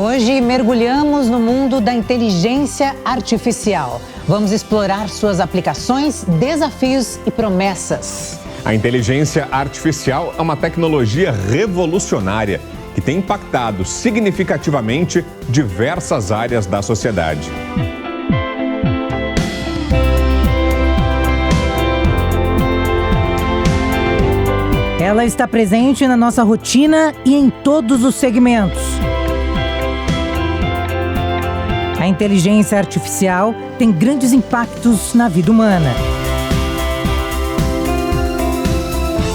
Hoje mergulhamos no mundo da inteligência artificial. Vamos explorar suas aplicações, desafios e promessas. A inteligência artificial é uma tecnologia revolucionária que tem impactado significativamente diversas áreas da sociedade. Ela está presente na nossa rotina e em todos os segmentos. A inteligência artificial tem grandes impactos na vida humana.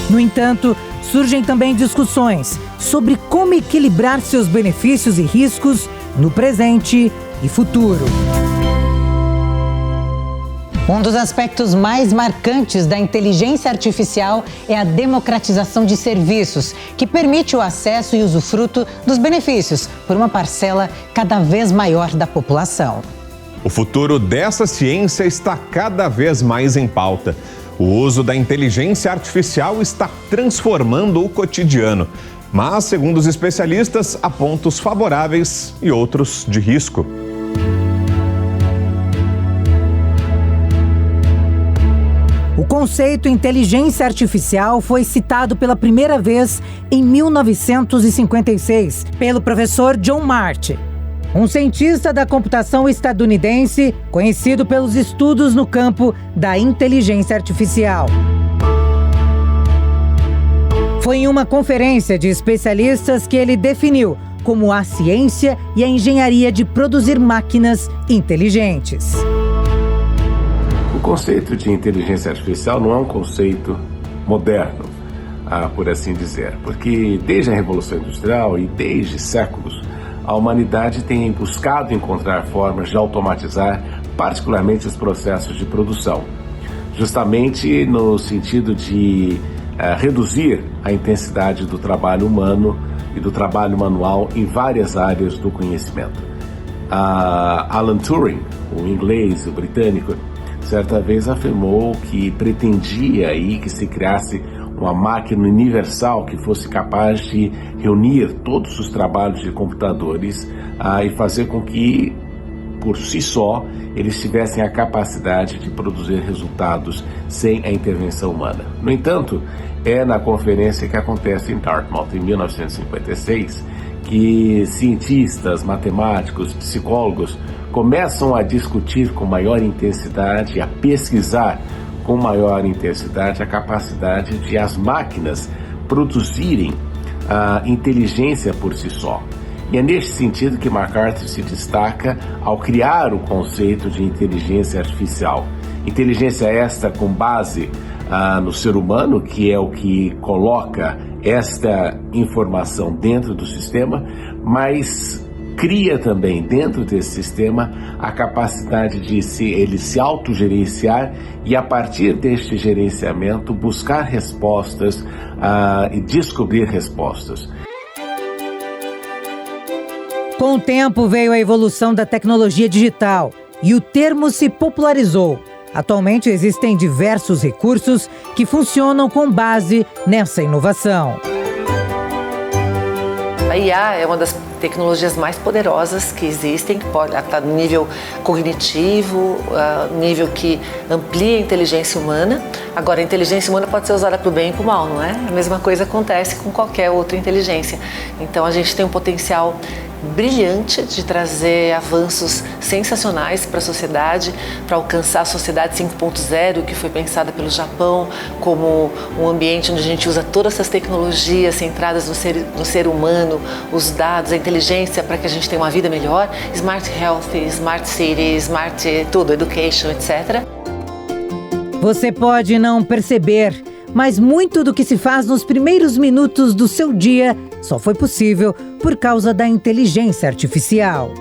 No entanto, surgem também discussões sobre como equilibrar seus benefícios e riscos no presente e futuro. Um dos aspectos mais marcantes da inteligência artificial é a democratização de serviços, que permite o acesso e usufruto dos benefícios por uma parcela cada vez maior da população. O futuro dessa ciência está cada vez mais em pauta. O uso da inteligência artificial está transformando o cotidiano, mas, segundo os especialistas, há pontos favoráveis e outros de risco. O conceito inteligência artificial foi citado pela primeira vez em 1956 pelo professor John Marty, um cientista da computação estadunidense conhecido pelos estudos no campo da inteligência artificial. Foi em uma conferência de especialistas que ele definiu como a ciência e a engenharia de produzir máquinas inteligentes. O conceito de inteligência artificial não é um conceito moderno, por assim dizer, porque desde a Revolução Industrial e desde séculos, a humanidade tem buscado encontrar formas de automatizar, particularmente os processos de produção, justamente no sentido de reduzir a intensidade do trabalho humano e do trabalho manual em várias áreas do conhecimento. Alan Turing, o inglês, o britânico, certa vez afirmou que pretendia aí que se criasse uma máquina universal que fosse capaz de reunir todos os trabalhos de computadores e fazer com que, por si só, eles tivessem a capacidade de produzir resultados sem a intervenção humana. No entanto, é na conferência que acontece em Dartmouth, em 1956, que cientistas, matemáticos, psicólogos começam a discutir com maior intensidade, a pesquisar com maior intensidade a capacidade de as máquinas produzirem a inteligência por si só. E é neste sentido que McCarthy se destaca ao criar o conceito de inteligência artificial. Inteligência esta com base no ser humano, que é o que coloca esta informação dentro do sistema, mas cria também dentro desse sistema a capacidade de ele se autogerenciar e, a partir deste gerenciamento, buscar respostas e descobrir respostas. Com o tempo veio a evolução da tecnologia digital e o termo se popularizou. Atualmente existem diversos recursos que funcionam com base nessa inovação. A IA é uma das tecnologias mais poderosas que existem, que pode estar no nível cognitivo, nível que amplia a inteligência humana. Agora, a inteligência humana pode ser usada para o bem e para o mal, não é? A mesma coisa acontece com qualquer outra inteligência. Então, a gente tem um potencial brilhante de trazer avanços sensacionais para a sociedade, para alcançar a sociedade 5.0, que foi pensada pelo Japão como um ambiente onde a gente usa todas essas tecnologias centradas no ser humano, os dados, a inteligência para que a gente tenha uma vida melhor, Smart Health, Smart City, Smart tudo, Education, etc. Você pode não perceber, mas muito do que se faz nos primeiros minutos do seu dia só foi possível por causa da inteligência artificial.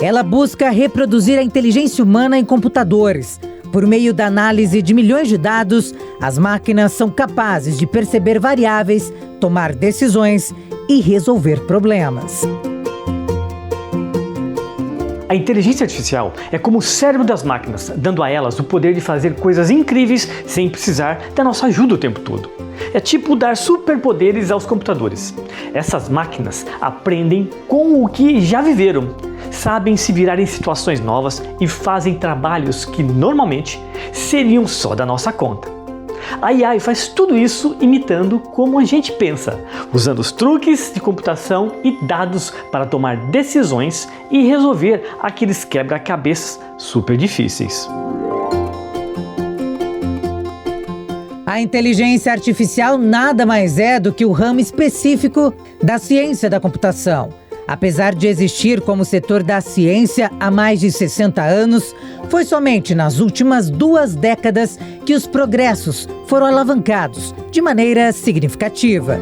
Ela busca reproduzir a inteligência humana em computadores. Por meio da análise de milhões de dados, as máquinas são capazes de perceber variáveis, tomar decisões e resolver problemas. A inteligência artificial é como o cérebro das máquinas, dando a elas o poder de fazer coisas incríveis sem precisar da nossa ajuda o tempo todo. É tipo dar superpoderes aos computadores. Essas máquinas aprendem com o que já viveram, sabem se virar em situações novas e fazem trabalhos que normalmente seriam só da nossa conta. A AI faz tudo isso imitando como a gente pensa, usando os truques de computação e dados para tomar decisões e resolver aqueles quebra-cabeças super difíceis. A inteligência artificial nada mais é do que o ramo específico da ciência da computação. Apesar de existir como setor da ciência há mais de 60 anos, foi somente nas últimas 2 décadas que os progressos foram alavancados de maneira significativa.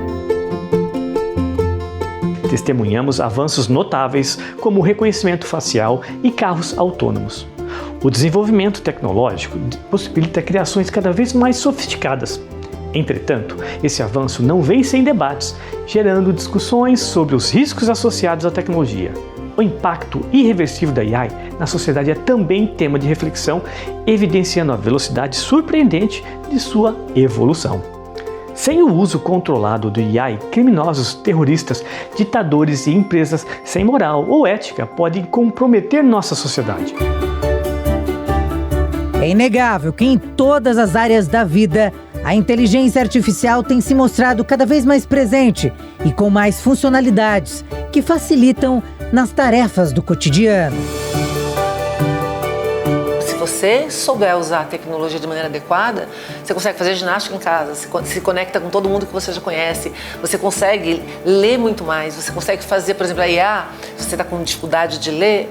Testemunhamos avanços notáveis como o reconhecimento facial e carros autônomos. O desenvolvimento tecnológico possibilita criações cada vez mais sofisticadas. Entretanto, esse avanço não vem sem debates, gerando discussões sobre os riscos associados à tecnologia. O impacto irreversível da AI na sociedade é também tema de reflexão, evidenciando a velocidade surpreendente de sua evolução. Sem o uso controlado do AI, criminosos, terroristas, ditadores e empresas sem moral ou ética podem comprometer nossa sociedade. É inegável que em todas as áreas da vida, a inteligência artificial tem se mostrado cada vez mais presente e com mais funcionalidades que facilitam nas tarefas do cotidiano. Se você souber usar a tecnologia de maneira adequada, você consegue fazer ginástica em casa, se conecta com todo mundo que você já conhece, você consegue ler muito mais, você consegue fazer, por exemplo, a IA, se você está com dificuldade de ler,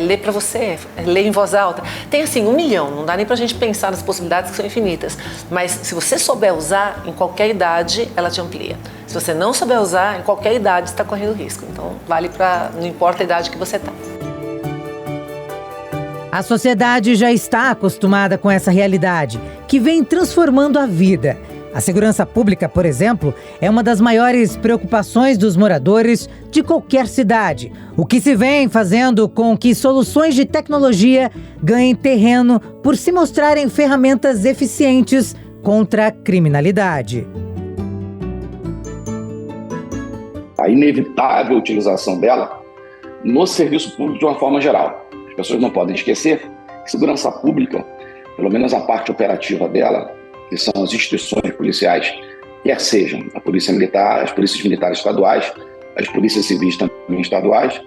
ler para você, ler em voz alta. Tem assim 1 milhão, não dá nem para a gente pensar nas possibilidades que são infinitas, mas se você souber usar, em qualquer idade, ela te amplia. Se você não souber usar, em qualquer idade, você está correndo risco. Então, vale para, não importa a idade que você está. A sociedade já está acostumada com essa realidade, que vem transformando a vida. A segurança pública, por exemplo, é uma das maiores preocupações dos moradores de qualquer cidade, o que se vem fazendo com que soluções de tecnologia ganhem terreno por se mostrarem ferramentas eficientes contra a criminalidade. A inevitável utilização dela no serviço público de uma forma geral. As pessoas não podem esquecer que segurança pública, pelo menos a parte operativa dela, que são as instituições policiais, quer sejam a Polícia Militar, as polícias militares estaduais, as polícias civis também estaduais,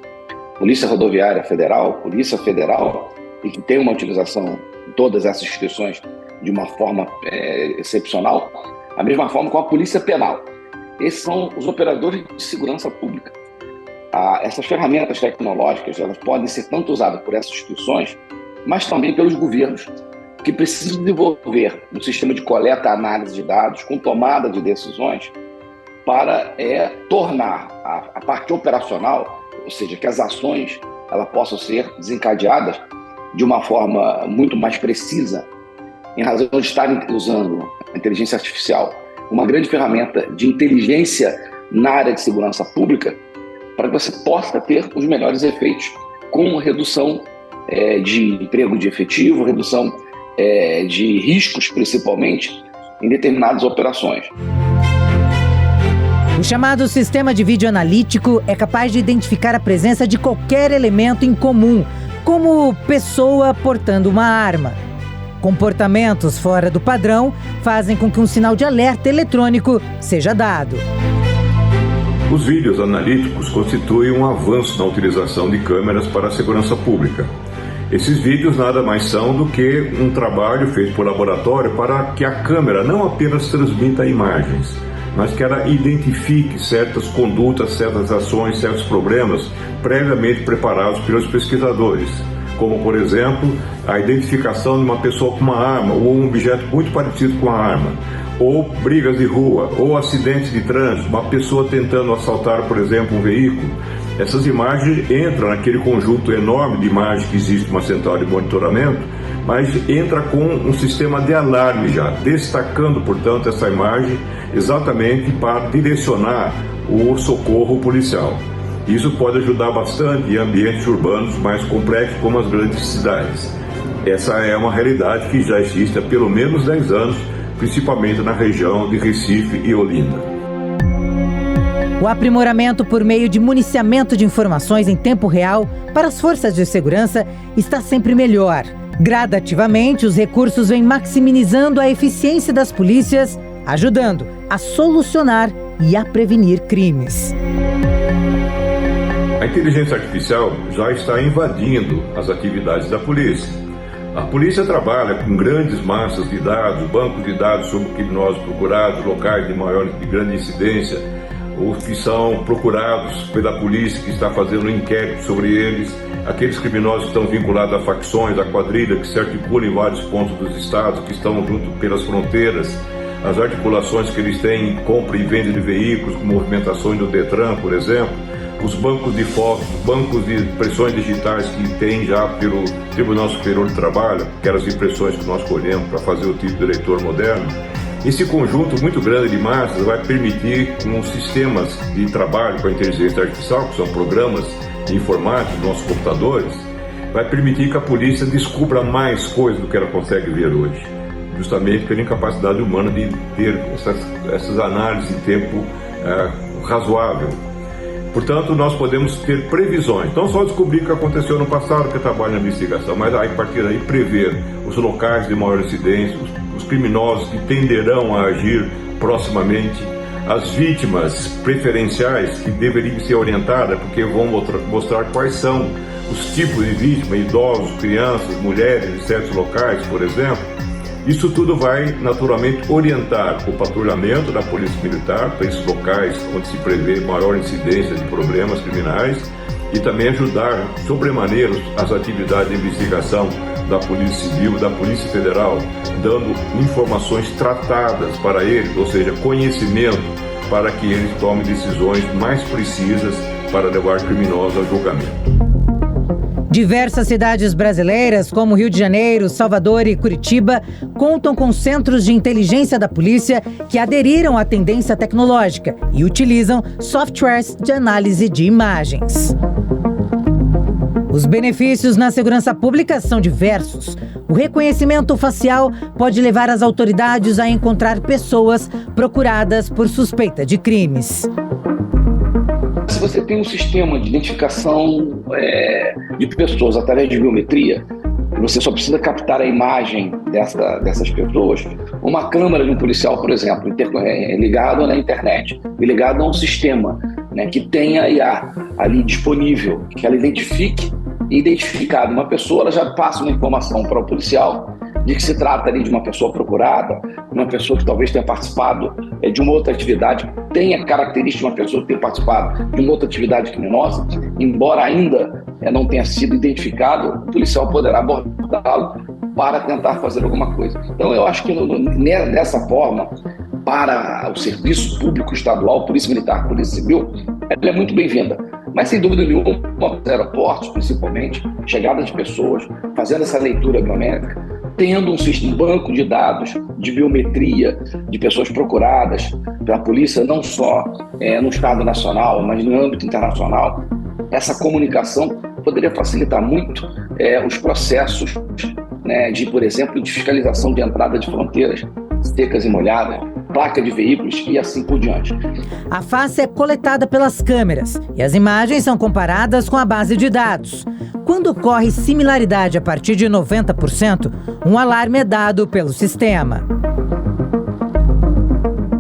Polícia Rodoviária Federal, Polícia Federal, e que tem uma utilização em todas essas instituições de uma forma excepcional, da mesma forma com a Polícia Penal. Esses são os operadores de segurança pública. Essas ferramentas tecnológicas, elas podem ser tanto usadas por essas instituições, mas também pelos governos, que precisam desenvolver um sistema de coleta e análise de dados com tomada de decisões para tornar a parte operacional, ou seja, que as ações elas possam ser desencadeadas de uma forma muito mais precisa, em razão de estarem usando a inteligência artificial, uma grande ferramenta de inteligência na área de segurança pública, para que você possa ter os melhores efeitos, com redução de emprego de efetivo, redução de riscos, principalmente, em determinadas operações. O chamado sistema de vídeo analítico é capaz de identificar a presença de qualquer elemento em comum, como pessoa portando uma arma. Comportamentos fora do padrão fazem com que um sinal de alerta eletrônico seja dado. Os vídeos analíticos constituem um avanço na utilização de câmeras para a segurança pública. Esses vídeos nada mais são do que um trabalho feito por laboratório para que a câmera não apenas transmita imagens, mas que ela identifique certas condutas, certas ações, certos problemas previamente preparados pelos pesquisadores, como, por exemplo, a identificação de uma pessoa com uma arma ou um objeto muito parecido com a arma, ou brigas de rua, ou acidentes de trânsito, uma pessoa tentando assaltar, por exemplo, um veículo. Essas imagens entram naquele conjunto enorme de imagens que existe uma central de monitoramento, mas entra com um sistema de alarme já, destacando, portanto, essa imagem exatamente para direcionar o socorro policial. Isso pode ajudar bastante em ambientes urbanos mais complexos como as grandes cidades. Essa é uma realidade que já existe há pelo menos 10 anos, principalmente na região de Recife e Olinda. O aprimoramento por meio de municiamento de informações em tempo real para as forças de segurança está sempre melhor. Gradativamente, os recursos vêm maximizando a eficiência das polícias, ajudando a solucionar e a prevenir crimes. A inteligência artificial já está invadindo as atividades da polícia. A polícia trabalha com grandes massas de dados, bancos de dados sobre criminosos procurados, locais de grande incidência, ou que são procurados pela polícia que está fazendo um inquérito sobre eles, aqueles criminosos que estão vinculados a facções, a quadrilha, que se articulam em vários pontos dos estados, que estão junto pelas fronteiras, as articulações que eles têm em compra e venda de veículos, com movimentações do Detran, por exemplo, os bancos de fotos, bancos de impressões digitais que tem já pelo Tribunal Superior do Trabalho, aquelas impressões que nós colhemos para fazer o tipo de eleitor moderno. Esse conjunto muito grande de massas vai permitir, com os sistemas de trabalho com a inteligência artificial, que são programas de informática dos nossos computadores, vai permitir que a polícia descubra mais coisas do que ela consegue ver hoje, justamente pela incapacidade humana de ter essas análises em tempo razoável. Portanto, nós podemos ter previsões, não só descobrir o que aconteceu no passado, que trabalha na investigação, mas aí, a partir daí prever os locais de maior incidência, os criminosos que tenderão a agir proximamente, as vítimas preferenciais que deveriam ser orientadas, porque vão mostrar quais são os tipos de vítimas, idosos, crianças, mulheres em certos locais, por exemplo. Isso tudo vai naturalmente orientar o patrulhamento da Polícia Militar para esses locais onde se prevê maior incidência de problemas criminais e também ajudar sobremaneira as atividades de investigação da Polícia Civil, da Polícia Federal, dando informações tratadas para eles, ou seja, conhecimento para que eles tomem decisões mais precisas para levar criminosos ao julgamento. Diversas cidades brasileiras, como Rio de Janeiro, Salvador e Curitiba, contam com centros de inteligência da polícia que aderiram à tendência tecnológica e utilizam softwares de análise de imagens. Os benefícios na segurança pública são diversos. O reconhecimento facial pode levar as autoridades a encontrar pessoas procuradas por suspeita de crimes. Se você tem um sistema de identificação de pessoas através de biometria, você só precisa captar a imagem dessas pessoas, uma câmera de um policial, por exemplo, ligado na internet, ligado a um sistema, né, que tenha IA ali disponível, que ela identifique e identificada uma pessoa, ela já passa uma informação para o policial de que se trata ali de uma pessoa procurada, uma pessoa que talvez tenha participado de uma outra atividade, tenha característica de uma pessoa que tenha participado de uma outra atividade criminosa, embora ainda não tenha sido identificado, o policial poderá abordá-lo para tentar fazer alguma coisa. Então eu acho que dessa forma, para o serviço público estadual, Polícia Militar, Polícia Civil, ela é muito bem-vinda. Mas, sem dúvida nenhuma, nos aeroportos, principalmente, chegada de pessoas, fazendo essa leitura biométrica, tendo um banco de dados de biometria de pessoas procuradas pela polícia, não só no Estado Nacional, mas no âmbito internacional, essa comunicação poderia facilitar muito os processos, né, de, por exemplo, de fiscalização de entrada de fronteiras secas e molhadas, placa de veículos e assim por diante. A face é coletada pelas câmeras e as imagens são comparadas com a base de dados. Quando ocorre similaridade a partir de 90%, um alarme é dado pelo sistema.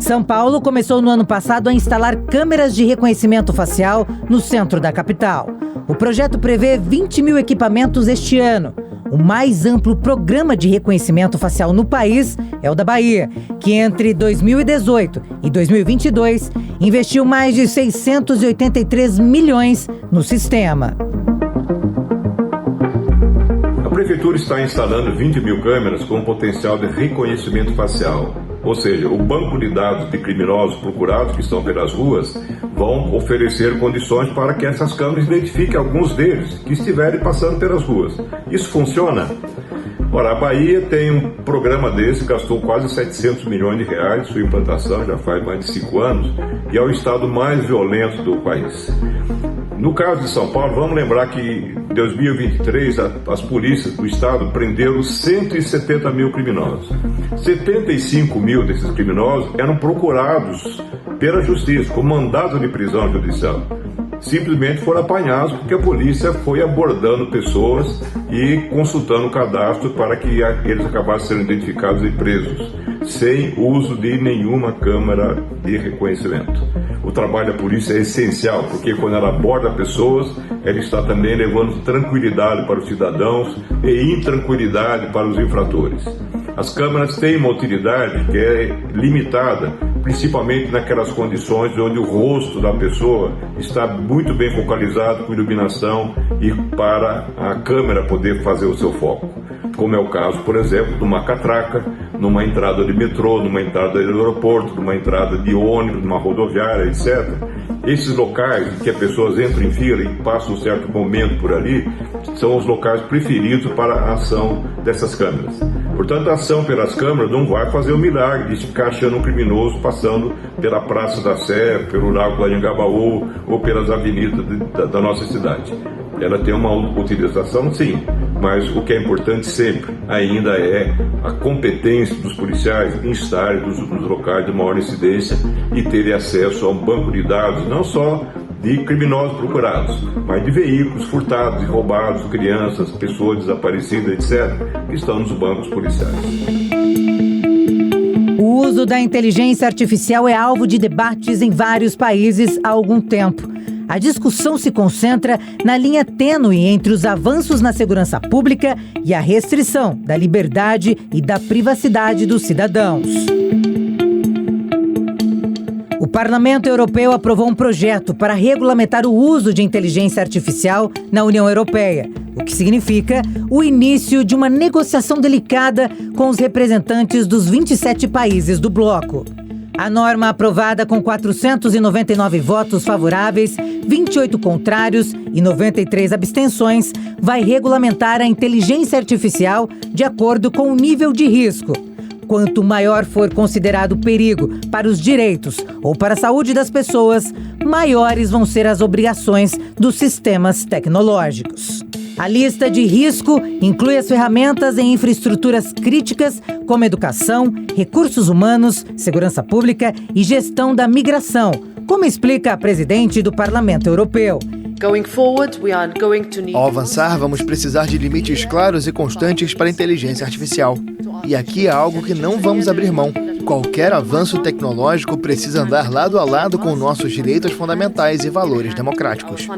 São Paulo começou no ano passado a instalar câmeras de reconhecimento facial no centro da capital. O projeto prevê 20 mil equipamentos este ano. O mais amplo programa de reconhecimento facial no país é o da Bahia, que entre 2018 e 2022 investiu mais de 683 milhões no sistema. A Prefeitura está instalando 20 mil câmeras com potencial de reconhecimento facial. Ou seja, o banco de dados de criminosos procurados que estão pelas ruas vão oferecer condições para que essas câmeras identifiquem alguns deles que estiverem passando pelas ruas. Isso funciona? Ora, a Bahia tem um programa desse, gastou quase 700 milhões de reais, sua implantação já faz mais de 5 anos, e é o estado mais violento do país. No caso de São Paulo, vamos lembrar que em 2023 as polícias do estado prenderam 170 mil criminosos. 75 mil desses criminosos eram procurados pela justiça, com mandado de prisão judicial. Simplesmente foram apanhados porque a polícia foi abordando pessoas e consultando o cadastro para que eles acabassem sendo identificados e presos, sem uso de nenhuma câmera de reconhecimento. O trabalho da polícia é essencial, porque quando ela aborda pessoas, ela está também levando tranquilidade para os cidadãos e intranquilidade para os infratores. As câmeras têm uma utilidade que é limitada, principalmente naquelas condições onde o rosto da pessoa está muito bem focalizado com iluminação e para a câmera poder fazer o seu foco. Como é o caso, por exemplo, de uma catraca, numa entrada de metrô, numa entrada de aeroporto, numa entrada de ônibus, numa rodoviária, etc. Esses locais em que as pessoas entram em fila e passam um certo momento por ali, são os locais preferidos para a ação dessas câmeras. Portanto, a ação pelas câmeras não vai fazer o milagre de ficar achando um criminoso passando pela Praça da Sé, pelo Lago do Anhangabaú ou pelas avenidas da nossa cidade. Ela tem uma utilização, sim, mas o que é importante sempre ainda é a competência dos policiais em estar nos locais de maior incidência e terem acesso a um banco de dados, não só de criminosos procurados, mas de veículos furtados e roubados, crianças, pessoas desaparecidas, etc., que estão nos bancos policiais. O uso da inteligência artificial é alvo de debates em vários países há algum tempo. A discussão se concentra na linha tênue entre os avanços na segurança pública e a restrição da liberdade e da privacidade dos cidadãos. O Parlamento Europeu aprovou um projeto para regulamentar o uso de inteligência artificial na União Europeia, o que significa o início de uma negociação delicada com os representantes dos 27 países do bloco. A norma, aprovada com 499 votos favoráveis, 28 contrários e 93 abstenções, vai regulamentar a inteligência artificial de acordo com o nível de risco. Quanto maior for considerado o perigo para os direitos ou para a saúde das pessoas, maiores vão ser as obrigações dos sistemas tecnológicos. A lista de risco inclui as ferramentas em infraestruturas críticas, como educação, recursos humanos, segurança pública e gestão da migração, como explica a presidente do Parlamento Europeu. Ao avançar, vamos precisar de limites claros e constantes para a inteligência artificial. E aqui é algo que não vamos abrir mão. Qualquer avanço tecnológico precisa andar lado a lado com nossos direitos fundamentais e valores democráticos.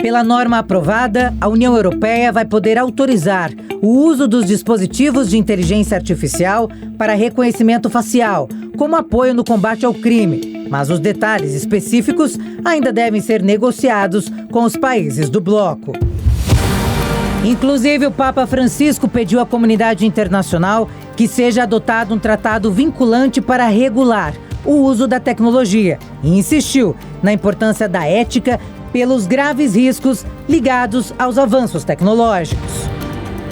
Pela norma aprovada, a União Europeia vai poder autorizar o uso dos dispositivos de inteligência artificial para reconhecimento facial, como apoio no combate ao crime. Mas os detalhes específicos ainda devem ser negociados com os países do bloco. Inclusive, o Papa Francisco pediu à comunidade internacional que seja adotado um tratado vinculante para regular o uso da tecnologia e insistiu na importância da ética pelos graves riscos ligados aos avanços tecnológicos.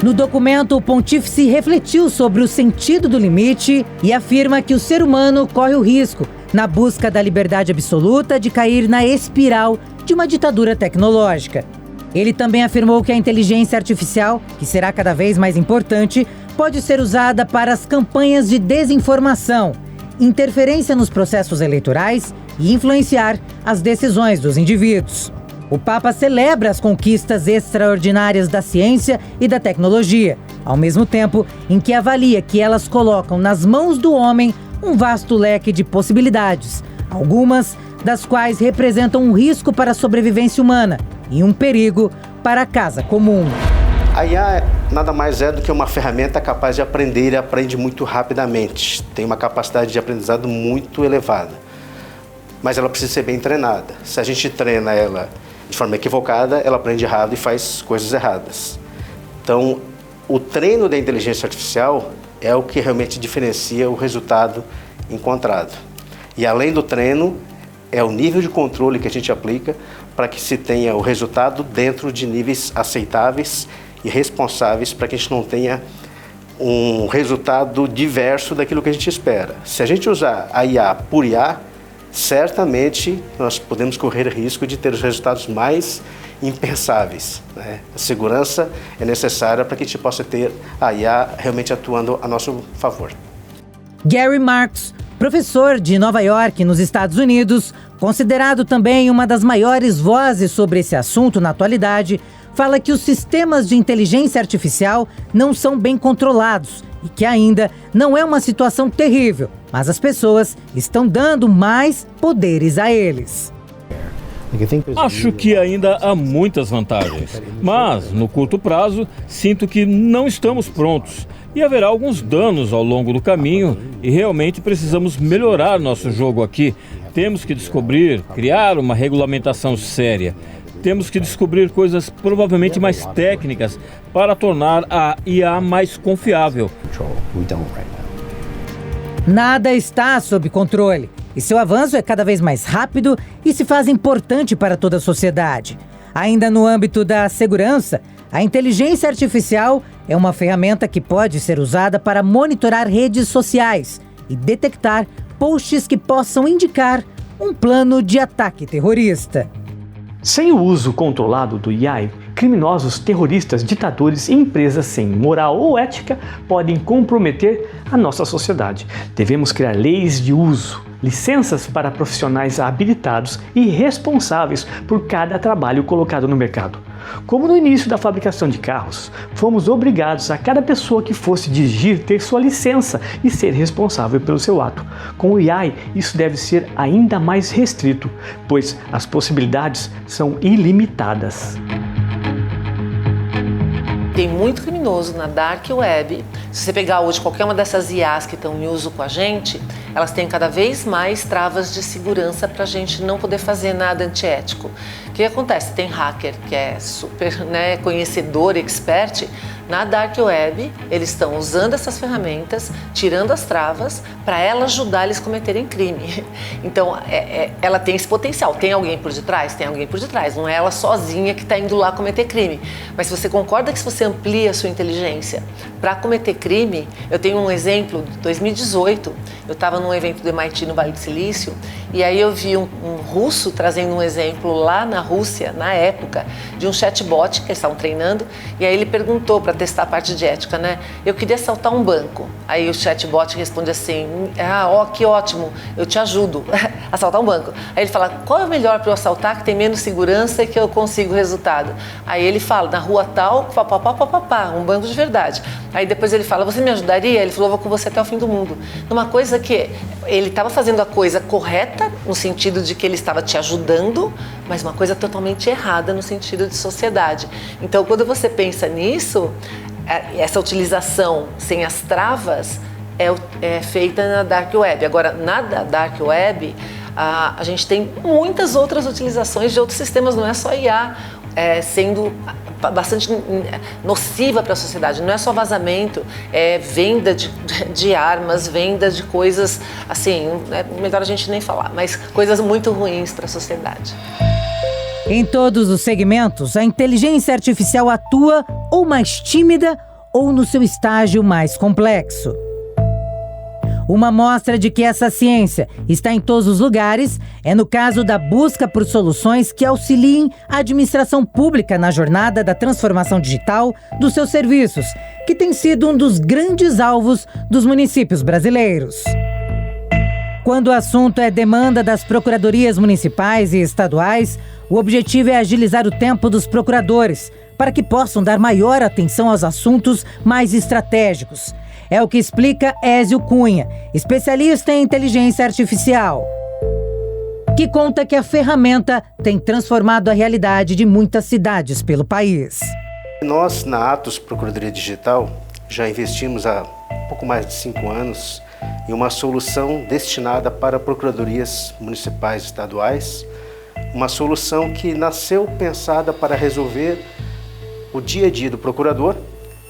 No documento, o pontífice refletiu sobre o sentido do limite e afirma que o ser humano corre o risco, na busca da liberdade absoluta, de cair na espiral de uma ditadura tecnológica. Ele também afirmou que a inteligência artificial, que será cada vez mais importante, pode ser usada para as campanhas de desinformação, interferência nos processos eleitorais e influenciar as decisões dos indivíduos. O Papa celebra as conquistas extraordinárias da ciência e da tecnologia, ao mesmo tempo em que avalia que elas colocam nas mãos do homem um vasto leque de possibilidades, algumas das quais representam um risco para a sobrevivência humana e um perigo para a casa comum. A IA nada mais é do que uma ferramenta capaz de aprender e aprende muito rapidamente. Tem uma capacidade de aprendizado muito elevada. Mas ela precisa ser bem treinada. Se a gente treina ela de forma equivocada, ela aprende errado e faz coisas erradas. Então, o treino da inteligência artificial é o que realmente diferencia o resultado encontrado. E além do treino, é o nível de controle que a gente aplica para que se tenha o resultado dentro de níveis aceitáveis e responsáveis para que a gente não tenha um resultado diverso daquilo que a gente espera. Se a gente usar a IA por IA, certamente nós podemos correr risco de ter os resultados mais impensáveis, né? A segurança é necessária para que a gente possa ter a IA realmente atuando a nosso favor. Gary Marks, professor de Nova York, nos Estados Unidos, considerado também uma das maiores vozes sobre esse assunto na atualidade, fala que os sistemas de inteligência artificial não são bem controlados e que ainda não é uma situação terrível, mas as pessoas estão dando mais poderes a eles. Acho que ainda há muitas vantagens, mas no curto prazo sinto que não estamos prontos e haverá alguns danos ao longo do caminho e realmente precisamos melhorar nosso jogo aqui. Temos que descobrir, criar uma regulamentação séria. Temos que descobrir coisas provavelmente mais técnicas para tornar a IA mais confiável. Nada está sob controle e seu avanço é cada vez mais rápido e se faz importante para toda a sociedade. Ainda no âmbito da segurança, a inteligência artificial é uma ferramenta que pode ser usada para monitorar redes sociais e detectar posts que possam indicar um plano de ataque terrorista. Sem o uso controlado do AI, criminosos, terroristas, ditadores e empresas sem moral ou ética podem comprometer a nossa sociedade. Devemos criar leis de uso, licenças para profissionais habilitados e responsáveis por cada trabalho colocado no mercado. Como no início da fabricação de carros, fomos obrigados a cada pessoa que fosse dirigir ter sua licença e ser responsável pelo seu ato. Com o AI, isso deve ser ainda mais restrito, pois as possibilidades são ilimitadas. Tem muito criminoso na Dark Web. Se você pegar hoje qualquer uma dessas IAs que estão em uso com a gente, elas têm cada vez mais travas de segurança para a gente não poder fazer nada antiético. O que acontece? Tem hacker que é super conhecedor, expert. Na Dark Web, eles estão usando essas ferramentas, tirando as travas, para ela ajudar eles a cometerem crime. Então, ela tem esse potencial. Tem alguém por detrás? Tem alguém por detrás. Não é ela sozinha que está indo lá cometer crime. Mas você concorda que se você amplia a sua inteligência para cometer crime, eu tenho um exemplo, de 2018, eu estava num evento do MIT no Vale do Silício, e aí eu vi um russo trazendo um exemplo lá na Rússia, na época, de um chatbot que eles estavam treinando, e aí ele perguntou para testar a parte de ética, né? Eu queria assaltar um banco. Aí o chatbot responde assim, que ótimo, eu te ajudo a assaltar um banco. Aí ele fala, qual é o melhor para eu assaltar, que tem menos segurança e que eu consigo o resultado? Aí ele fala, na rua tal, um banco de verdade. Aí depois ele fala, você me ajudaria? Ele falou, vou com você até o fim do mundo. Uma coisa que ele estava fazendo a coisa correta, no sentido de que ele estava te ajudando, mas uma coisa totalmente errada no sentido de sociedade. Então, quando você pensa nisso, essa utilização sem as travas é feita na Dark Web. Agora, na Dark Web, a gente tem muitas outras utilizações de outros sistemas, não é só IA sendo bastante nociva para a sociedade. Não é só vazamento, é venda de armas, venda de coisas, assim, é melhor a gente nem falar, mas coisas muito ruins para a sociedade. Em todos os segmentos, a inteligência artificial atua ou mais tímida ou no seu estágio mais complexo. Uma mostra de que essa ciência está em todos os lugares é no caso da busca por soluções que auxiliem a administração pública na jornada da transformação digital dos seus serviços, que tem sido um dos grandes alvos dos municípios brasileiros. Quando o assunto é demanda das procuradorias municipais e estaduais, o objetivo é agilizar o tempo dos procuradores, para que possam dar maior atenção aos assuntos mais estratégicos. É o que explica Ézio Cunha, especialista em inteligência artificial, que conta que a ferramenta tem transformado a realidade de muitas cidades pelo país. Nós, na Atos Procuradoria Digital, já investimos há pouco mais de 5 anos em uma solução destinada para procuradorias municipais e estaduais, uma solução que nasceu pensada para resolver o dia a dia do procurador,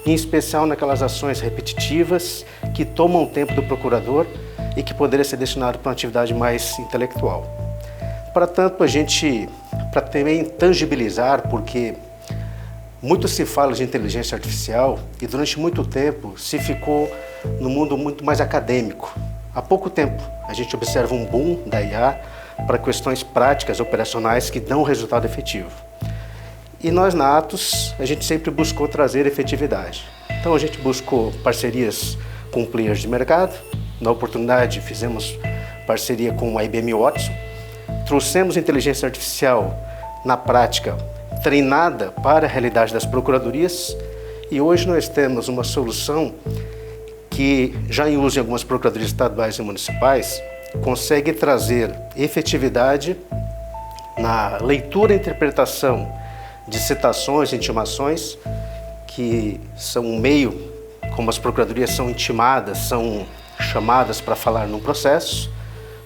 em especial naquelas ações repetitivas que tomam o tempo do procurador e que poderia ser destinado para uma atividade mais intelectual. Para tanto, para também tangibilizar, porque Muito se fala de inteligência artificial e durante muito tempo se ficou no mundo muito mais acadêmico. Há pouco tempo a gente observa um boom da IA para questões práticas, operacionais que dão resultado efetivo. E nós na Atos, a gente sempre buscou trazer efetividade. Então a gente buscou parcerias com players de mercado. Na oportunidade fizemos parceria com a IBM Watson. Trouxemos inteligência artificial na prática treinada para a realidade das procuradorias e hoje nós temos uma solução que já em uso em algumas procuradorias estaduais e municipais consegue trazer efetividade na leitura e interpretação de citações e intimações, que são um meio como as procuradorias são intimadas, são chamadas para falar num processo.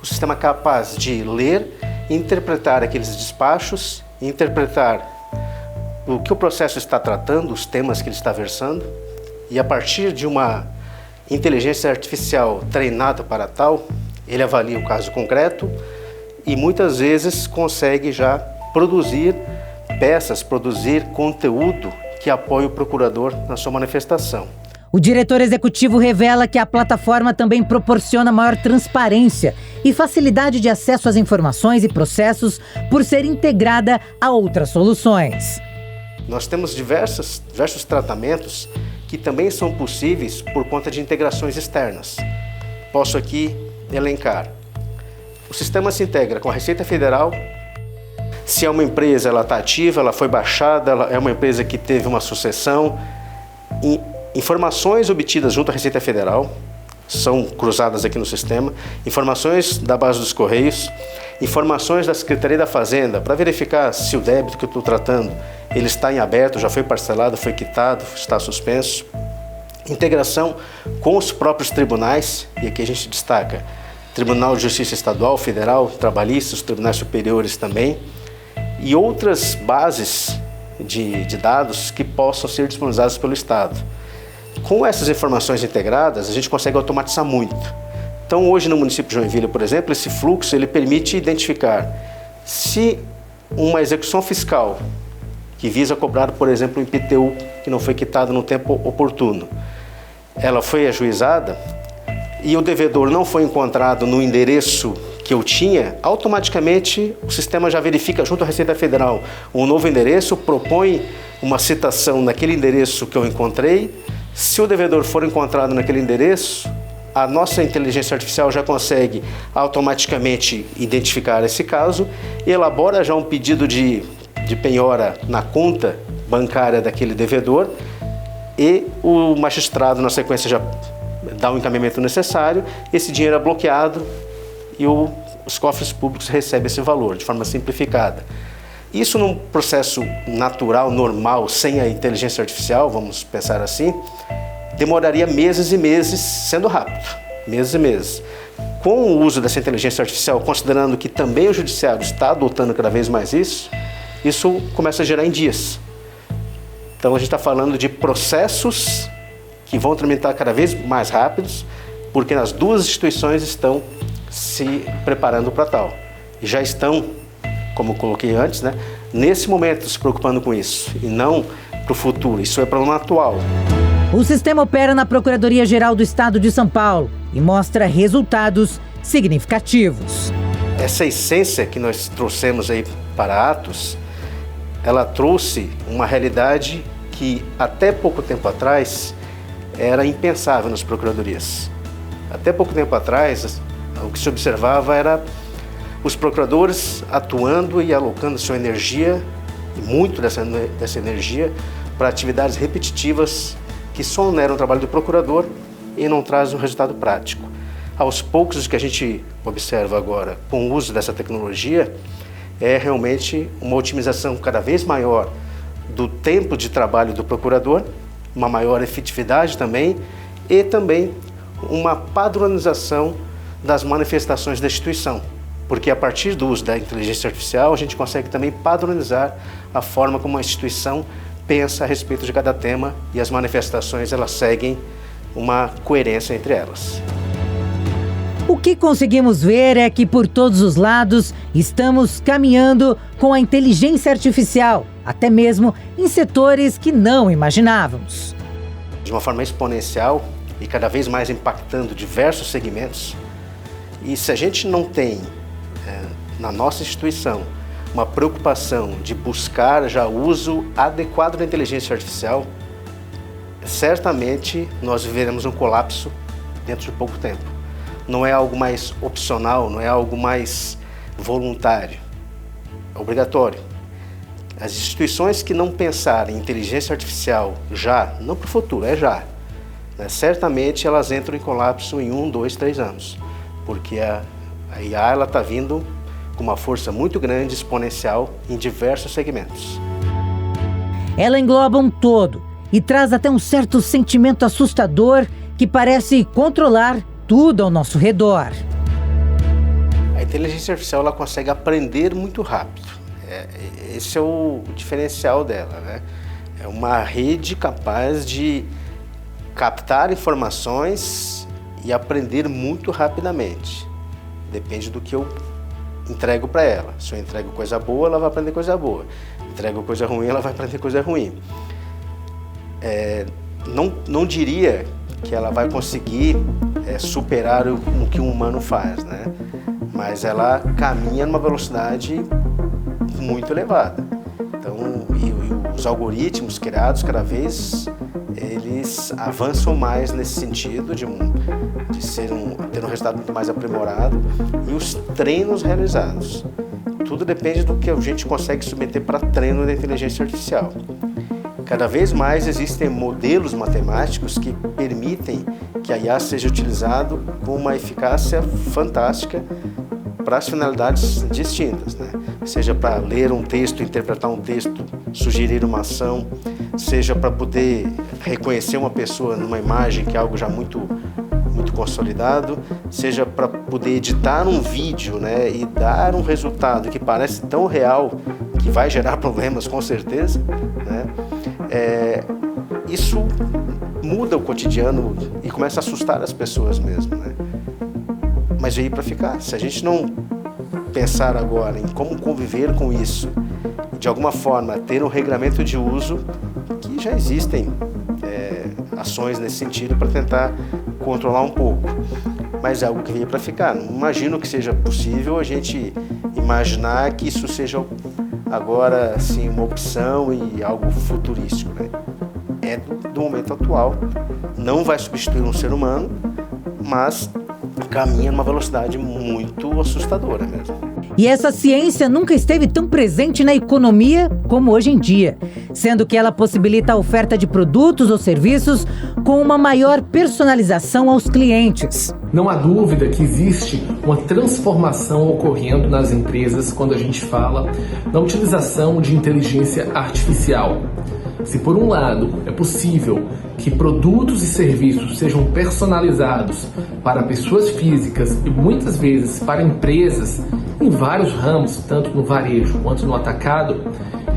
O sistema é capaz de ler e interpretar aqueles despachos, interpretar o que o processo está tratando, os temas que ele está versando, e a partir de uma inteligência artificial treinada para tal, ele avalia o caso concreto e muitas vezes consegue já produzir peças, produzir conteúdo que apoie o procurador na sua manifestação. O diretor executivo revela que a plataforma também proporciona maior transparência e facilidade de acesso às informações e processos por ser integrada a outras soluções. Nós temos diversos tratamentos que também são possíveis por conta de integrações externas. Posso aqui elencar. O sistema se integra com a Receita Federal. Se é uma empresa, ela está ativa, ela foi baixada, ela é uma empresa que teve uma sucessão. Informações obtidas junto à Receita Federal são cruzadas aqui no sistema. Informações da base dos Correios, informações da Secretaria da Fazenda para verificar se o débito que eu estou tratando ele está em aberto, já foi parcelado, foi quitado, está suspenso. Integração com os próprios tribunais, e aqui a gente destaca Tribunal de Justiça Estadual, Federal, Trabalhista, os tribunais superiores também, e outras bases de dados que possam ser disponibilizadas pelo Estado. Com essas informações integradas, a gente consegue automatizar muito. Então, hoje no município de Joinville, por exemplo, esse fluxo ele permite identificar se uma execução fiscal que visa cobrar, por exemplo, um IPTU que não foi quitado no tempo oportuno, ela foi ajuizada e o devedor não foi encontrado no endereço que eu tinha, automaticamente o sistema já verifica junto à Receita Federal um novo endereço, propõe uma citação naquele endereço que eu encontrei. Se o devedor for encontrado naquele endereço, a nossa inteligência artificial já consegue automaticamente identificar esse caso, elabora já um pedido de penhora na conta bancária daquele devedor e o magistrado, na sequência, já dá o encaminhamento necessário, esse dinheiro é bloqueado e os cofres públicos recebem esse valor de forma simplificada. Isso num processo natural, normal, sem a inteligência artificial, vamos pensar assim, demoraria meses e meses, sendo rápido, meses e meses. Com o uso dessa inteligência artificial, considerando que também o judiciário está adotando cada vez mais isso começa a gerar em dias. Então a gente está falando de processos que vão tramitar cada vez mais rápidos, porque as duas instituições estão se preparando para tal. E já estão, como eu coloquei antes, nesse momento se preocupando com isso, e não para o futuro, isso é para o ano atual. O sistema opera na Procuradoria-Geral do Estado de São Paulo e mostra resultados significativos. Essa essência que nós trouxemos aí para Atos, ela trouxe uma realidade que até pouco tempo atrás era impensável nas procuradorias. Até pouco tempo atrás, o que se observava era os procuradores atuando e alocando sua energia, e muito dessa energia, para atividades repetitivas que só oneram o trabalho do procurador e não trazem um resultado prático. Aos poucos, o que a gente observa agora com o uso dessa tecnologia é realmente uma otimização cada vez maior do tempo de trabalho do procurador, uma maior efetividade também e também uma padronização das manifestações da instituição, porque a partir do uso da inteligência artificial a gente consegue também padronizar a forma como a instituição pensa a respeito de cada tema e as manifestações elas seguem uma coerência entre elas. O que conseguimos ver é que, por todos os lados, estamos caminhando com a inteligência artificial, até mesmo em setores que não imaginávamos. De uma forma exponencial e cada vez mais impactando diversos segmentos. E se a gente não tem, na nossa instituição, uma preocupação de buscar já o uso adequado da inteligência artificial, certamente nós viveremos um colapso dentro de pouco tempo. Não é algo mais opcional, não é algo mais voluntário, é obrigatório. As instituições que não pensarem em inteligência artificial já, não para o futuro, é já, né, certamente elas entram em colapso em 1, 2, 3 anos, porque a IA está vindo com uma força muito grande, exponencial, em diversos segmentos. Ela engloba um todo e traz até um certo sentimento assustador que parece controlar tudo ao nosso redor. A inteligência artificial ela consegue aprender muito rápido. Esse é o diferencial dela, né? É uma rede capaz de captar informações e aprender muito rapidamente. Depende do que eu entrego para ela. Se eu entrego coisa boa, ela vai aprender coisa boa. Entrego coisa ruim, ela vai aprender coisa ruim. Não diria que ela vai conseguir superar o que um humano faz, né? Mas ela caminha numa velocidade muito elevada. Então, e os algoritmos criados cada vez eles avançam mais nesse sentido de ter um resultado muito mais aprimorado, e os treinos realizados. Tudo depende do que a gente consegue submeter para treino da inteligência artificial. Cada vez mais existem modelos matemáticos que permitem que a IA seja utilizado com uma eficácia fantástica para as finalidades distintas, né? Seja para ler um texto, interpretar um texto, sugerir uma ação, seja para poder reconhecer uma pessoa numa imagem, que é algo já muito consolidado, seja para poder editar um vídeo, né, e dar um resultado que parece tão real que vai gerar problemas com certeza, né? Isso muda o cotidiano e começa a assustar as pessoas mesmo, né? Mas veio para ficar. Se a gente não pensar agora em como conviver com isso, de alguma forma ter um regramento de uso, que já existem ações nesse sentido para tentar controlar um pouco, mas é algo que veio para ficar. Não imagino que seja possível a gente imaginar que isso seja agora assim uma opção e algo futurístico, né? É do momento atual, não vai substituir um ser humano, mas caminha numa velocidade muito assustadora mesmo. E essa ciência nunca esteve tão presente na economia como hoje em dia, sendo que ela possibilita a oferta de produtos ou serviços com uma maior personalização aos clientes. Não há dúvida que existe uma transformação ocorrendo nas empresas quando a gente fala da utilização de inteligência artificial. Se por um lado é possível que produtos e serviços sejam personalizados para pessoas físicas e muitas vezes para empresas em vários ramos, tanto no varejo quanto no atacado,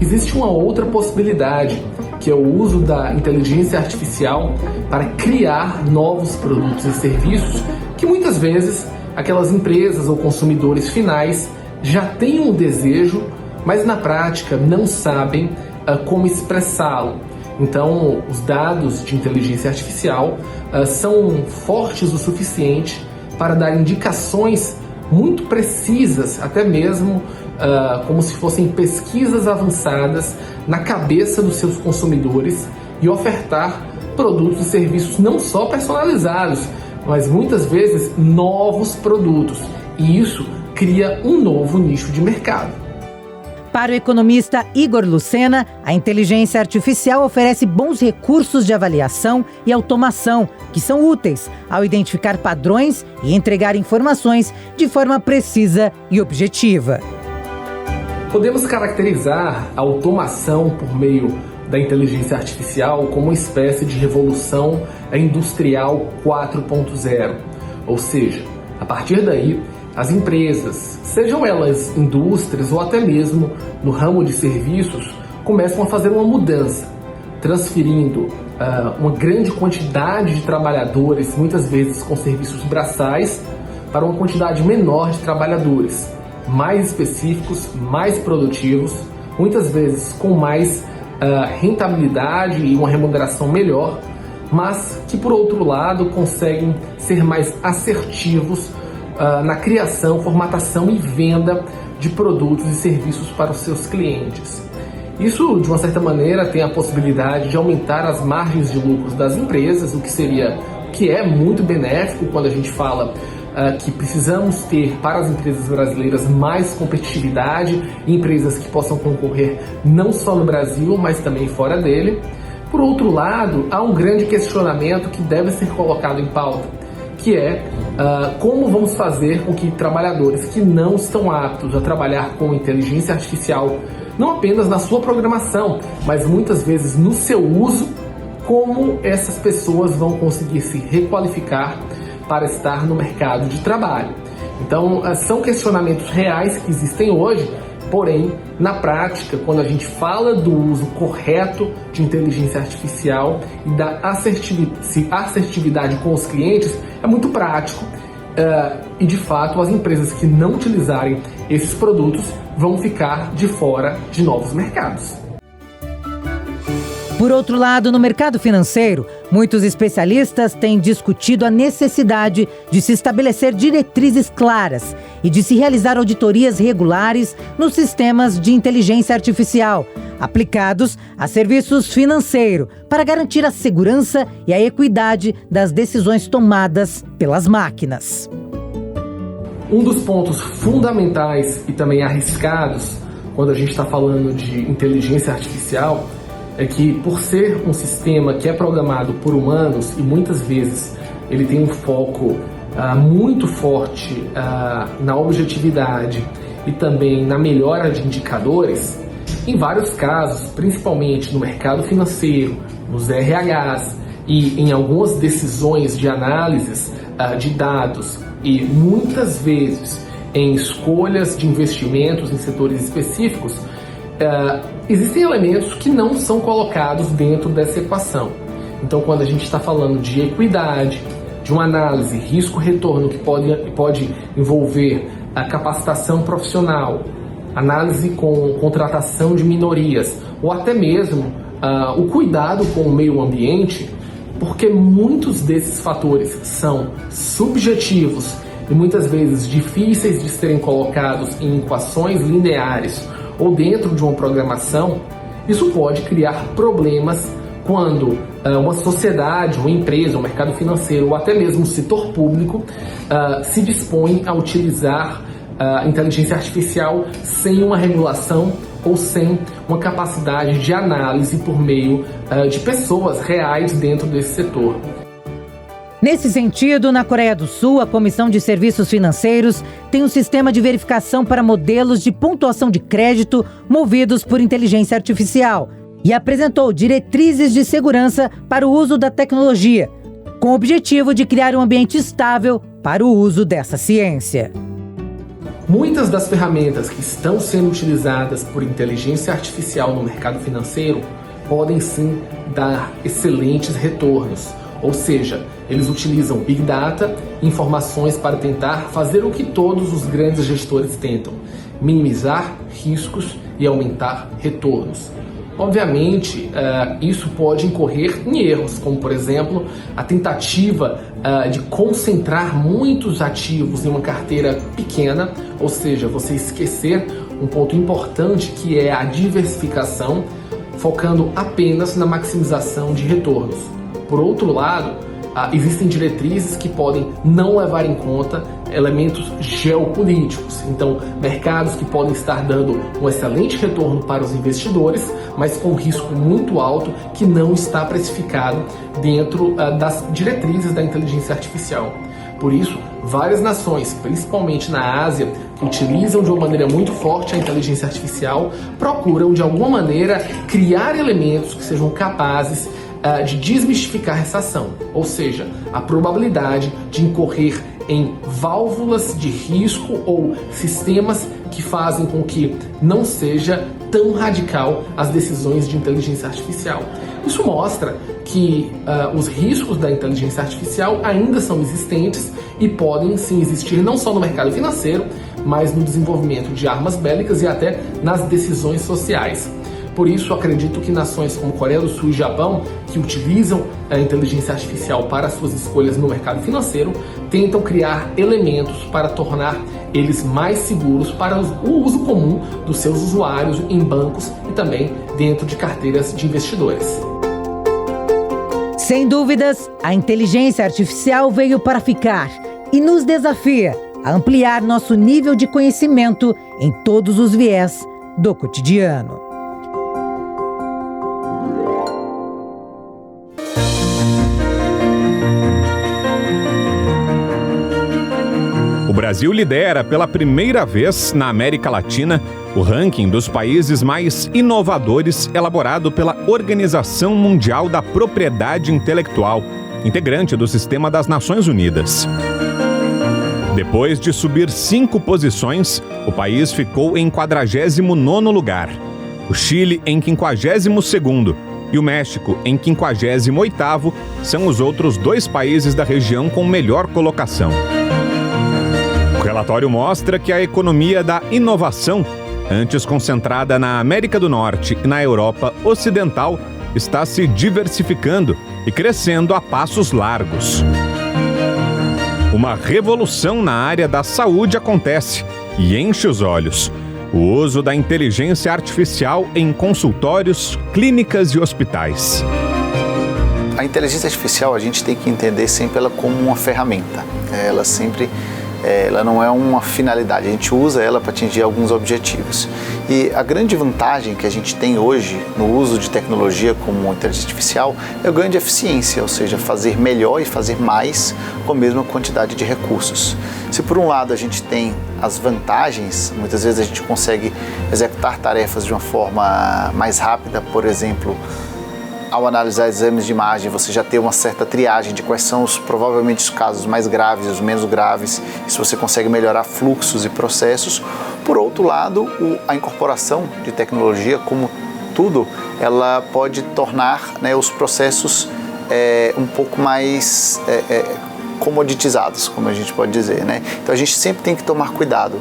existe uma outra possibilidade, que é o uso da inteligência artificial para criar novos produtos e serviços que muitas vezes aquelas empresas ou consumidores finais já têm um desejo, mas na prática não sabem como expressá-lo. Então, os dados de inteligência artificial são fortes o suficiente para dar indicações muito precisas, até mesmo como se fossem pesquisas avançadas na cabeça dos seus consumidores, e ofertar produtos e serviços não só personalizados, mas muitas vezes novos produtos. E isso cria um novo nicho de mercado. Para o economista Igor Lucena, a inteligência artificial oferece bons recursos de avaliação e automação, que são úteis ao identificar padrões e entregar informações de forma precisa e objetiva. Podemos caracterizar a automação por meio da inteligência artificial como uma espécie de revolução industrial 4.0. Ou seja, a partir daí, as empresas, sejam elas indústrias ou até mesmo no ramo de serviços, começam a fazer uma mudança, transferindo uma grande quantidade de trabalhadores, muitas vezes com serviços braçais, para uma quantidade menor de trabalhadores, mais específicos, mais produtivos, muitas vezes com mais rentabilidade e uma remuneração melhor, mas que, por outro lado, conseguem ser mais assertivos na criação, formatação e venda de produtos e serviços para os seus clientes. Isso, de uma certa maneira, tem a possibilidade de aumentar as margens de lucros das empresas, o que é muito benéfico quando a gente fala que precisamos ter para as empresas brasileiras mais competitividade, empresas que possam concorrer não só no Brasil, mas também fora dele. Por outro lado, há um grande questionamento que deve ser colocado em pauta, que é como vamos fazer com que trabalhadores que não estão aptos a trabalhar com inteligência artificial, não apenas na sua programação, mas muitas vezes no seu uso, como essas pessoas vão conseguir se requalificar para estar no mercado de trabalho. Então, são questionamentos reais que existem hoje, porém, na prática, quando a gente fala do uso correto de inteligência artificial e da assertividade com os clientes, é muito prático. E, de fato, as empresas que não utilizarem esses produtos vão ficar de fora de novos mercados. Por outro lado, no mercado financeiro, muitos especialistas têm discutido a necessidade de se estabelecer diretrizes claras e de se realizar auditorias regulares nos sistemas de inteligência artificial aplicados a serviços financeiros para garantir a segurança e a equidade das decisões tomadas pelas máquinas. Um dos pontos fundamentais e também arriscados quando a gente está falando de inteligência artificial é que, por ser um sistema que é programado por humanos e muitas vezes ele tem um foco muito forte na objetividade e também na melhora de indicadores, em vários casos, principalmente no mercado financeiro, nos RHs e em algumas decisões de análises de dados e muitas vezes em escolhas de investimentos em setores específicos, existem elementos que não são colocados dentro dessa equação. Então, quando a gente está falando de equidade, de uma análise risco-retorno que pode envolver a capacitação profissional, análise com contratação de minorias, ou até mesmo o cuidado com o meio ambiente, porque muitos desses fatores são subjetivos e muitas vezes difíceis de serem colocados em equações lineares ou dentro de uma programação, isso pode criar problemas quando uma sociedade, uma empresa, um mercado financeiro ou até mesmo o setor público se dispõe a utilizar inteligência artificial sem uma regulação ou sem uma capacidade de análise por meio de pessoas reais dentro desse setor. Nesse sentido, na Coreia do Sul, a Comissão de Serviços Financeiros tem um sistema de verificação para modelos de pontuação de crédito movidos por inteligência artificial e apresentou diretrizes de segurança para o uso da tecnologia, com o objetivo de criar um ambiente estável para o uso dessa ciência. Muitas das ferramentas que estão sendo utilizadas por inteligência artificial no mercado financeiro podem sim dar excelentes retornos. Ou seja, eles utilizam Big Data, informações para tentar fazer o que todos os grandes gestores tentam: minimizar riscos e aumentar retornos. Obviamente, isso pode incorrer em erros, como por exemplo, a tentativa de concentrar muitos ativos em uma carteira pequena, ou seja, você esquecer um ponto importante que é a diversificação, focando apenas na maximização de retornos. Por outro lado, existem diretrizes que podem não levar em conta elementos geopolíticos. Então, mercados que podem estar dando um excelente retorno para os investidores, mas com risco muito alto que não está precificado dentro das diretrizes da inteligência artificial. Por isso, várias nações, principalmente na Ásia, que utilizam de uma maneira muito forte a inteligência artificial, procuram de alguma maneira criar elementos que sejam capazes de desmistificar essa ação, ou seja, a probabilidade de incorrer em válvulas de risco ou sistemas que fazem com que não seja tão radical as decisões de inteligência artificial. Isso mostra que os riscos da inteligência artificial ainda são existentes e podem sim existir não só no mercado financeiro, mas no desenvolvimento de armas bélicas e até nas decisões sociais. Por isso, acredito que nações como Coreia do Sul e Japão, que utilizam a inteligência artificial para suas escolhas no mercado financeiro, tentam criar elementos para tornar eles mais seguros para o uso comum dos seus usuários em bancos e também dentro de carteiras de investidores. Sem dúvidas, a inteligência artificial veio para ficar e nos desafia a ampliar nosso nível de conhecimento em todos os viés do cotidiano. O Brasil lidera pela primeira vez na América Latina o ranking dos países mais inovadores elaborado pela Organização Mundial da Propriedade Intelectual, integrante do Sistema das Nações Unidas. Depois de subir 5 posições, o país ficou em 49º lugar, o Chile em 52º e o México em 58º são os outros 2 países da região com melhor colocação. O relatório mostra que a economia da inovação, antes concentrada na América do Norte e na Europa Ocidental, está se diversificando e crescendo a passos largos. Uma revolução na área da saúde acontece e enche os olhos. O uso da inteligência artificial em consultórios, clínicas e hospitais. A inteligência artificial a gente tem que entender sempre ela como uma ferramenta. Ela não é uma finalidade, a gente usa ela para atingir alguns objetivos. E a grande vantagem que a gente tem hoje no uso de tecnologia como inteligência artificial é o ganho de eficiência, ou seja, fazer melhor e fazer mais com a mesma quantidade de recursos. Se por um lado a gente tem as vantagens, muitas vezes a gente consegue executar tarefas de uma forma mais rápida, por exemplo, ao analisar exames de imagem, você já tem uma certa triagem de quais são provavelmente os casos mais graves e os menos graves, e se você consegue melhorar fluxos e processos. Por outro lado, a incorporação de tecnologia, como tudo, ela pode tornar, os processos um pouco mais comoditizados, como a gente pode dizer, né? Então a gente sempre tem que tomar cuidado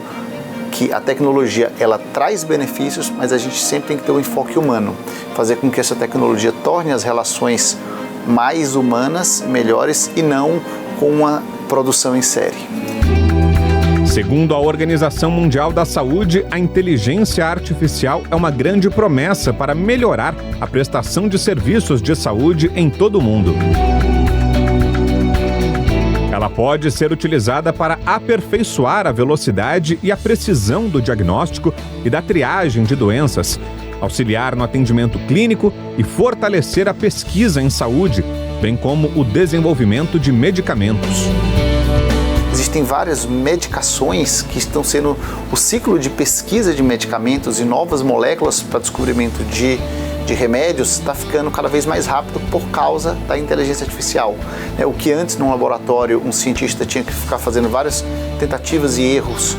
que a tecnologia ela traz benefícios, mas a gente sempre tem que ter um enfoque humano, fazer com que essa tecnologia torne as relações mais humanas, melhores e não com uma produção em série. Segundo a Organização Mundial da Saúde, a inteligência artificial é uma grande promessa para melhorar a prestação de serviços de saúde em todo o mundo. Ela pode ser utilizada para aperfeiçoar a velocidade e a precisão do diagnóstico e da triagem de doenças, auxiliar no atendimento clínico e fortalecer a pesquisa em saúde, bem como o desenvolvimento de medicamentos. Existem várias medicações que estão sendo o ciclo de pesquisa de medicamentos e novas moléculas para descobrimento de remédios está ficando cada vez mais rápido por causa da inteligência artificial. O que antes num laboratório um cientista tinha que ficar fazendo várias tentativas e erros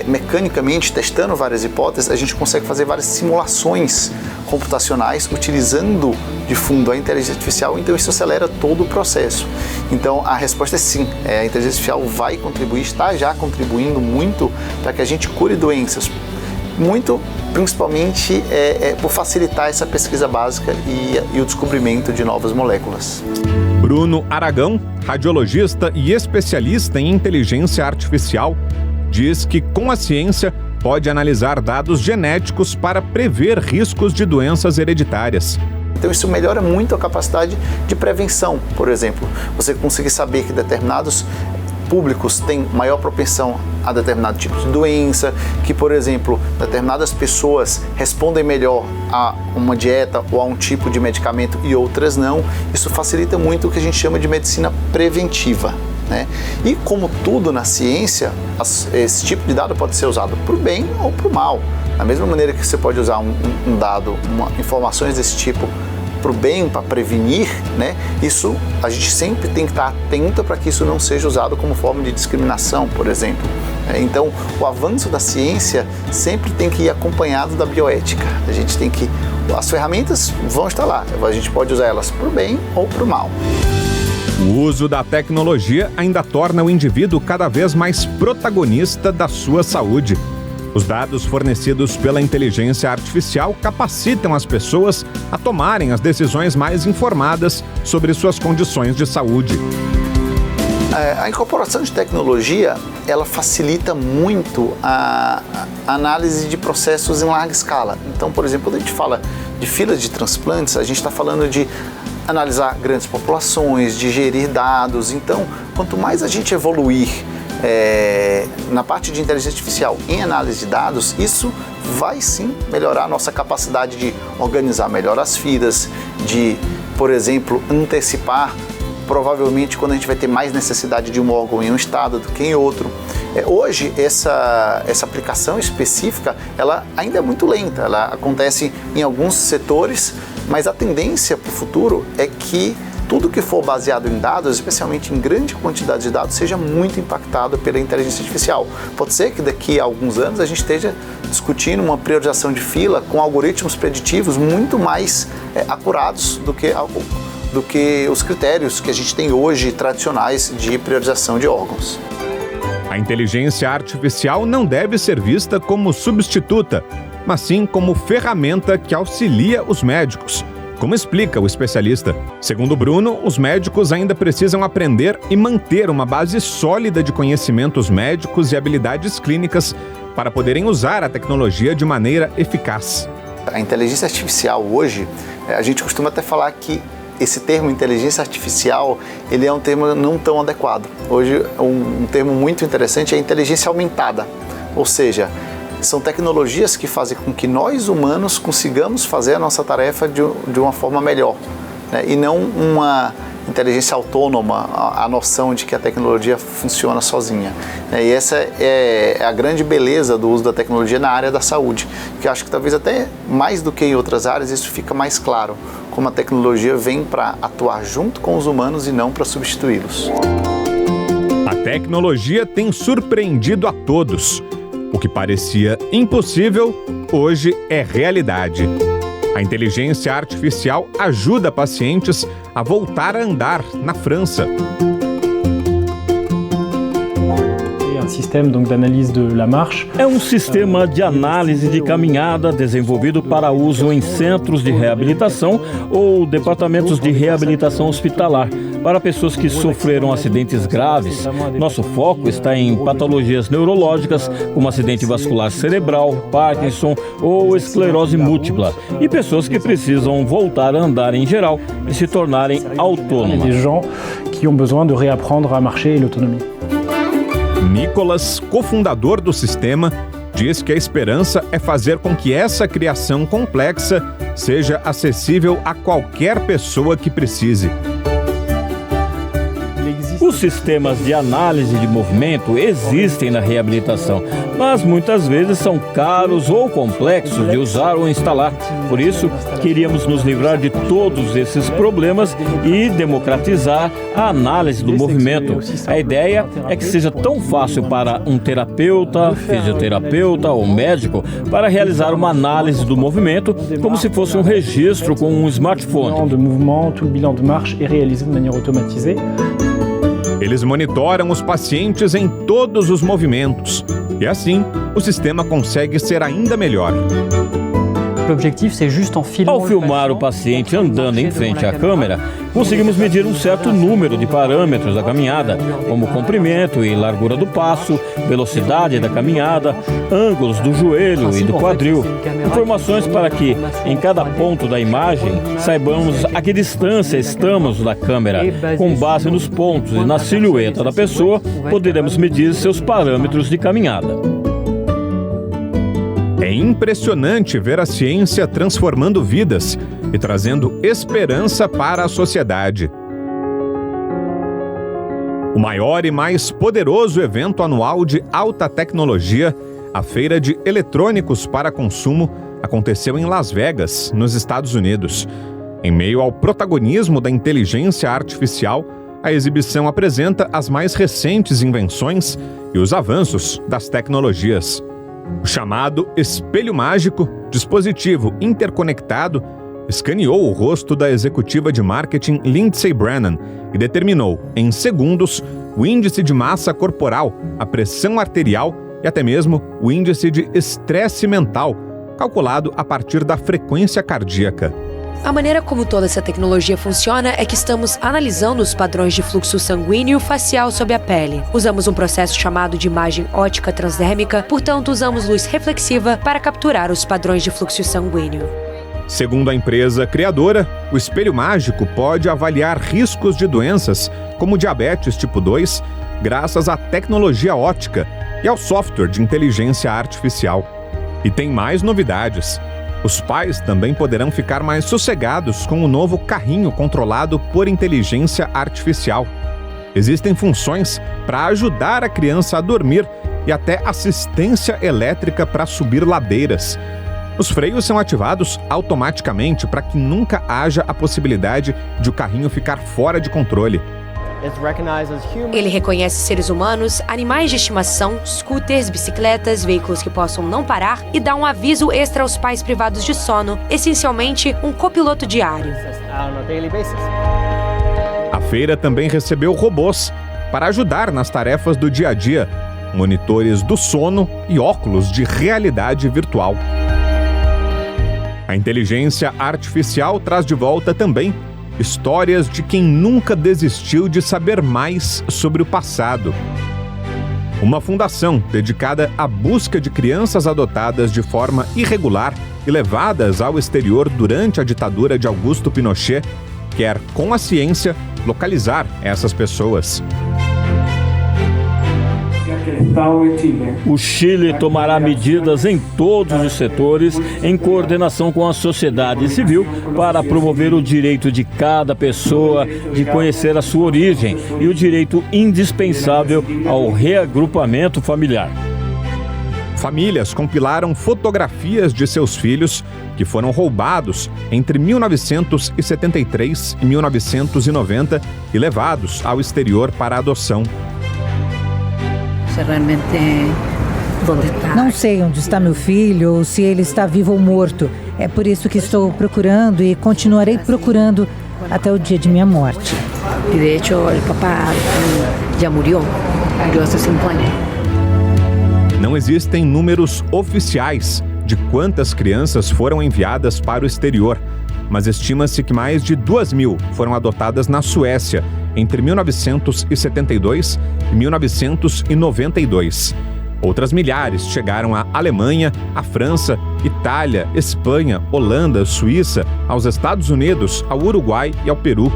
mecanicamente, testando várias hipóteses, a gente consegue fazer várias simulações computacionais utilizando de fundo a inteligência artificial, então isso acelera todo o processo. Então a resposta é sim, a inteligência artificial vai contribuir, está já contribuindo muito para que a gente cure doenças, muito principalmente por facilitar essa pesquisa básica e o descobrimento de novas moléculas. Bruno Aragão, radiologista e especialista em inteligência artificial, diz que com a ciência pode analisar dados genéticos para prever riscos de doenças hereditárias. Então isso melhora muito a capacidade de prevenção, por exemplo. Você conseguir saber que determinados públicos têm maior propensão a determinado tipo de doença, que, por exemplo, determinadas pessoas respondem melhor a uma dieta ou a um tipo de medicamento e outras não. Isso facilita muito o que a gente chama de medicina preventiva, né? E como tudo na ciência, esse tipo de dado pode ser usado para o bem ou para o mal. Da mesma maneira que você pode usar um dado, informações desse tipo para o bem, para prevenir, né? Isso a gente sempre tem que estar atento para que isso não seja usado como forma de discriminação, por exemplo. Então, o avanço da ciência sempre tem que ir acompanhado da bioética. A gente tem que... As ferramentas vão estar lá, a gente pode usar elas para o bem ou para o mal. O uso da tecnologia ainda torna o indivíduo cada vez mais protagonista da sua saúde. Os dados fornecidos pela inteligência artificial capacitam as pessoas a tomarem as decisões mais informadas sobre suas condições de saúde. A incorporação de tecnologia, ela facilita muito a análise de processos em larga escala. Então, por exemplo, quando a gente fala de filas de transplantes, a gente está falando de analisar grandes populações, de gerir dados. Então, quanto mais a gente evoluir na parte de inteligência artificial em análise de dados, isso vai sim melhorar a nossa capacidade de organizar melhor as filas, de, por exemplo, antecipar provavelmente quando a gente vai ter mais necessidade de um órgão em um estado do que em outro. Hoje, essa aplicação específica, ela ainda é muito lenta, ela acontece em alguns setores, mas a tendência para o futuro é que tudo que for baseado em dados, especialmente em grande quantidade de dados, seja muito impactado pela inteligência artificial. Pode ser que daqui a alguns anos a gente esteja discutindo uma priorização de fila com algoritmos preditivos muito mais acurados do que os critérios que a gente tem hoje tradicionais de priorização de órgãos. A inteligência artificial não deve ser vista como substituta, mas sim como ferramenta que auxilia os médicos, como explica o especialista. Segundo Bruno, os médicos ainda precisam aprender e manter uma base sólida de conhecimentos médicos e habilidades clínicas para poderem usar a tecnologia de maneira eficaz. A inteligência artificial hoje, a gente costuma até falar que esse termo inteligência artificial, ele é um termo não tão adequado. Hoje, um termo muito interessante é inteligência aumentada, ou seja, são tecnologias que fazem com que nós humanos consigamos fazer a nossa tarefa de uma forma melhor, né? E não uma inteligência autônoma, a noção de que a tecnologia funciona sozinha, né? E essa é a grande beleza do uso da tecnologia na área da saúde, que eu acho que talvez até mais do que em outras áreas isso fica mais claro, como a tecnologia vem para atuar junto com os humanos e não para substituí-los. A tecnologia tem surpreendido a todos. O que parecia impossível, hoje é realidade. A inteligência artificial ajuda pacientes a voltar a andar na França. É um sistema de análise de caminhada desenvolvido para uso em centros de reabilitação ou departamentos de reabilitação hospitalar para pessoas que sofreram acidentes graves. Nosso foco está em patologias neurológicas, como acidente vascular cerebral, Parkinson ou esclerose múltipla, e pessoas que precisam voltar a andar em geral e se tornarem autônomas. Nicolas, cofundador do sistema, diz que a esperança é fazer com que essa criação complexa seja acessível a qualquer pessoa que precise. Os sistemas de análise de movimento existem na reabilitação, mas muitas vezes são caros ou complexos de usar ou instalar. Por isso, queríamos nos livrar de todos esses problemas e democratizar a análise do movimento. A ideia é que seja tão fácil para um terapeuta, fisioterapeuta ou médico para realizar uma análise do movimento como se fosse um registro com um smartphone. Eles monitoram os pacientes em todos os movimentos e assim o sistema consegue ser ainda melhor. Ao filmar o paciente andando em frente à câmera, conseguimos medir um certo número de parâmetros da caminhada, como comprimento e largura do passo, velocidade da caminhada, ângulos do joelho e do quadril. Informações para que, em cada ponto da imagem, saibamos a que distância estamos da câmera. Com base nos pontos e na silhueta da pessoa, poderemos medir seus parâmetros de caminhada. É impressionante ver a ciência transformando vidas e trazendo esperança para a sociedade. O maior e mais poderoso evento anual de alta tecnologia, a Feira de Eletrônicos para Consumo, aconteceu em Las Vegas, nos Estados Unidos. Em meio ao protagonismo da inteligência artificial, a exibição apresenta as mais recentes invenções e os avanços das tecnologias. O chamado espelho mágico, dispositivo interconectado, escaneou o rosto da executiva de marketing Lindsay Brennan e determinou, em segundos, o índice de massa corporal, a pressão arterial e até mesmo o índice de estresse mental, calculado a partir da frequência cardíaca. A maneira como toda essa tecnologia funciona é que estamos analisando os padrões de fluxo sanguíneo facial sob a pele. Usamos um processo chamado de imagem óptica transdérmica, portanto usamos luz reflexiva para capturar os padrões de fluxo sanguíneo. Segundo a empresa criadora, o espelho mágico pode avaliar riscos de doenças como diabetes tipo 2, graças à tecnologia óptica e ao software de inteligência artificial. E tem mais novidades. Os pais também poderão ficar mais sossegados com o novo carrinho controlado por inteligência artificial. Existem funções para ajudar a criança a dormir e até assistência elétrica para subir ladeiras. Os freios são ativados automaticamente para que nunca haja a possibilidade de o carrinho ficar fora de controle. Ele reconhece seres humanos, animais de estimação, scooters, bicicletas, veículos que possam não parar e dá um aviso extra aos pais privados de sono, essencialmente um copiloto diário. A feira também recebeu robôs para ajudar nas tarefas do dia a dia, monitores do sono e óculos de realidade virtual. A inteligência artificial traz de volta também histórias de quem nunca desistiu de saber mais sobre o passado. Uma fundação dedicada à busca de crianças adotadas de forma irregular e levadas ao exterior durante a ditadura de Augusto Pinochet quer, com a ciência, localizar essas pessoas. O Chile tomará medidas em todos os setores, em coordenação com a sociedade civil, para promover o direito de cada pessoa de conhecer a sua origem e o direito indispensável ao reagrupamento familiar. Famílias compilaram fotografias de seus filhos que foram roubados entre 1973 e 1990 e levados ao exterior para adoção. Não sei onde está meu filho ou se ele está vivo ou morto. É por isso que estou procurando e continuarei procurando até o dia de minha morte. De hecho, o papá já morreu há 5 anos. Não existem números oficiais de quantas crianças foram enviadas para o exterior, mas estima-se que mais de 2.000 foram adotadas na Suécia entre 1972 e 1992. Outras milhares chegaram à Alemanha, à França, Itália, Espanha, Holanda, Suíça, aos Estados Unidos, ao Uruguai e ao Peru.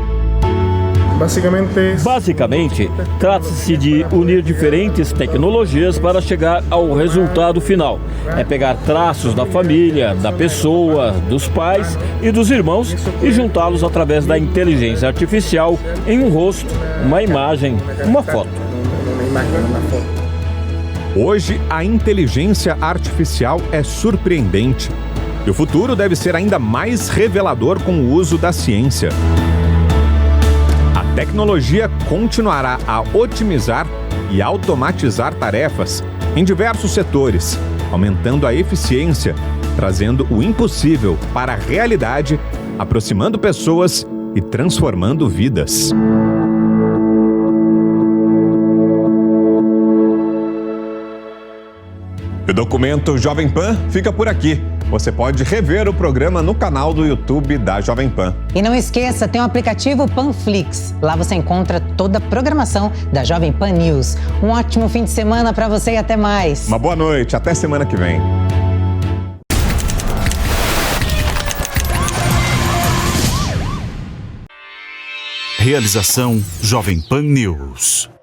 Basicamente, trata-se de unir diferentes tecnologias para chegar ao resultado final. É pegar traços da família, da pessoa, dos pais e dos irmãos e juntá-los através da inteligência artificial em um rosto, uma imagem, uma foto. Hoje, a inteligência artificial é surpreendente. E o futuro deve ser ainda mais revelador com o uso da ciência. A tecnologia continuará a otimizar e automatizar tarefas em diversos setores, aumentando a eficiência, trazendo o impossível para a realidade, aproximando pessoas e transformando vidas. O documento Jovem Pan fica por aqui. Você pode rever o programa no canal do YouTube da Jovem Pan. E não esqueça, tem o aplicativo Panflix. Lá você encontra toda a programação da Jovem Pan News. Um ótimo fim de semana para você e até mais. Uma boa noite, até semana que vem. Realização Jovem Pan News.